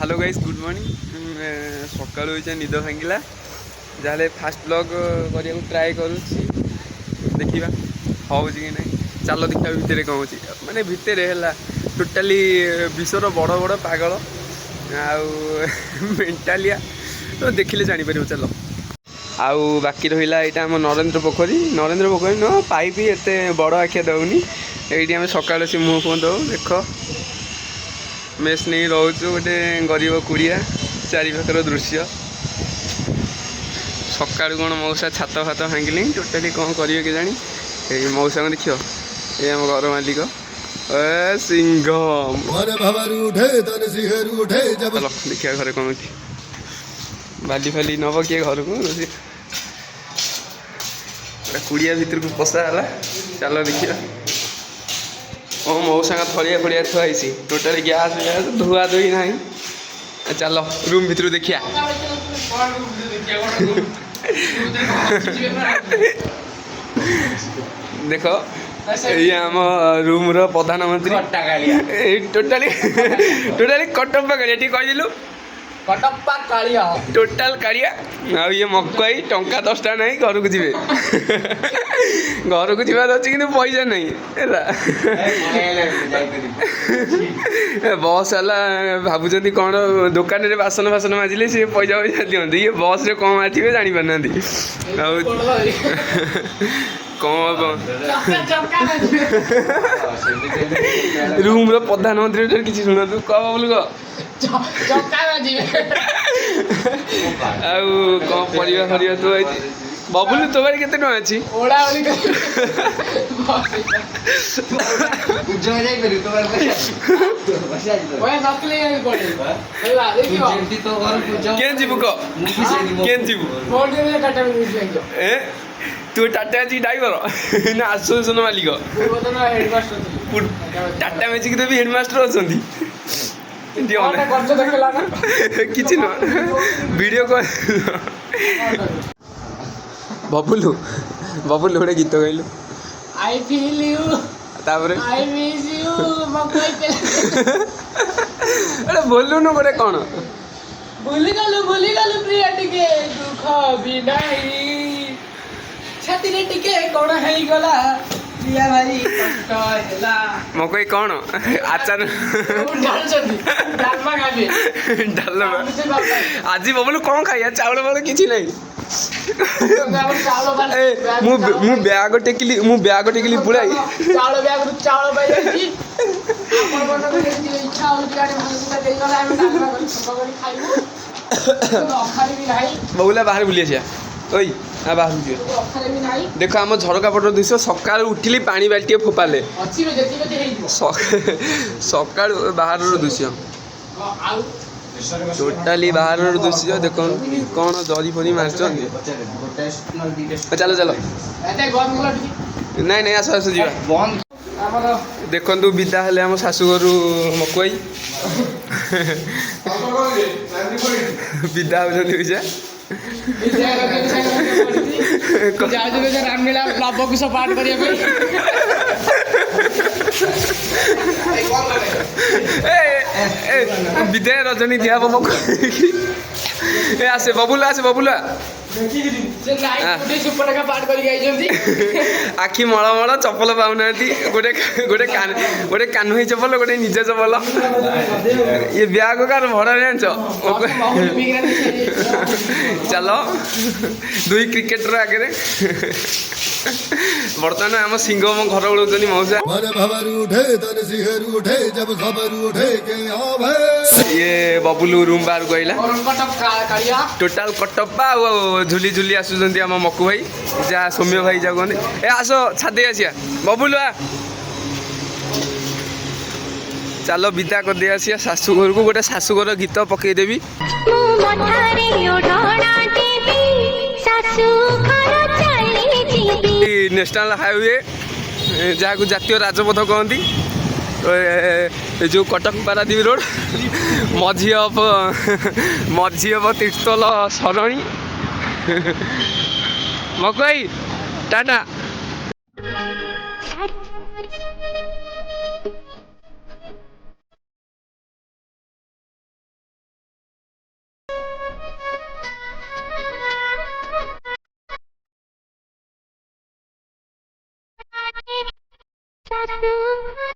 Hello guys good morning सकाल निद भांगला जहाँ fast blog करने ट्राए करुच्ची देखा हूँ कि ना चल देखा भितर कौन हो माने भितर है टोटाली विश्वर बड़ बड़ पागल आउ मेंटालिया तो देखिले जापर चल आउ बाकी रहा यहाँ आम नरेंद्र पोखरी न पाइप एत बड़ आखिया दौनी ये आम सकाल से मुँह फुह दौ देख मेस नहीं रोचु गोटे गरीब कुड़िया चारिपाखर दृश्य सका कौन मौसा छात फात भांगिले टोटाली कौन करेंगे के जानी ये मौसा को देखियो ये आम घर मालिक सिंह देखिए घर कौन बाली फाली नब किए घर को कुड़िया भितर को पशाला चल देखिए ओ मौसा थलिया फड़िया थुआई टोटाली गैस धुआ धुई ना चल रूम भितर देखिया देख ये आम रूम रो प्रधानमंत्री टोटाली टोटाली कटप्पा कालिया ठीक कहलु कटप्पा कालिया टोटाल कालिया आ ये मकई टंका 10 टा नहीं घर को जीवे घर को जीवार अच्छे कि पैसा नहीं बस है भावुं कौन दुकान में बासन फासन माजिले सी पैसा पैसा दिखते ये बस रे कौन आसवे जानी पारना कौन रूम प्रधानमंत्री किसी शुणु कह बोलू कौन परिवा फरिवा तो बबुल तो बारे केते टଙ୍କା अछि केन जीवु को केन जीवु तू टाटा जी ड्राइवर ना आसोसिएशन मालिक टाटा मैजिक तो भी हेडमास्टर अच्छा किसी न वीडियो कॉल बबुलू बबुलू गोटे गीत गाइलु आई फील यू तापर आई मिस यू मकई पे अरे बोलू न गोटे कौन भूली गलु प्रिय टिके दुख भी नहीं छाती रे टिके कोन हेई गला प्रिया भारी कष्ट हैला मकई कौन आचार डालमा खाबे डालमा आज बबुलू कौन खाइया चावल वाला किछि नहीं मु बैग टेकिली बुलाई चावल बैग रु चावल पाई जाई आपन मन में इच्छा हो गाड़ी भाई देई गला हम डालमा कर सबरी खाइबो अखारी भी नहीं बबुला बाहर बुली आसिया ओई आ बाहर बुली अखारी भी नहीं देखो आम झरका पटर दृश्य सकाळ उठिली पानी बाल्टी फोपाले अछि रे जेति जेति हेइबो सकाळ बाहर दृश्य टोटाली बाहर दृश्य देख कौन जरी फरी मार चलो चलो नहीं आस आस जी देखु विदा हेले आम शाशुघर मकुई विदा हो विजा विद्या रजनी दिया आसे बबुला आखि मल मल चपल पाऊना गोटे गोटे गोटे कान्हई चपल गोटे निज चपल ये ब्याग कार भड़ा जान चलो दुई क्रिकेटर आगे बर्तमान आम सिंह मो घर उड़ाऊँ मौसा ये बबुलू रूम बाहर को आइला टोटाल कटप्पा झुली झुली आसुँच आम मकु भाई जहाँ सौम्य भाई जा कहते ए आस छादे आसिया बबुलू चलो विदा कर दे आसिया शाशुघर को गोटे शाशुघर गीत पकईदेवी नेशनल हाईवे जहाँ को जातीय राजपथ कहती जो कटक पारादीप रोड मझी अफ तीर्थल सरणी मकई टाटा। Thank you.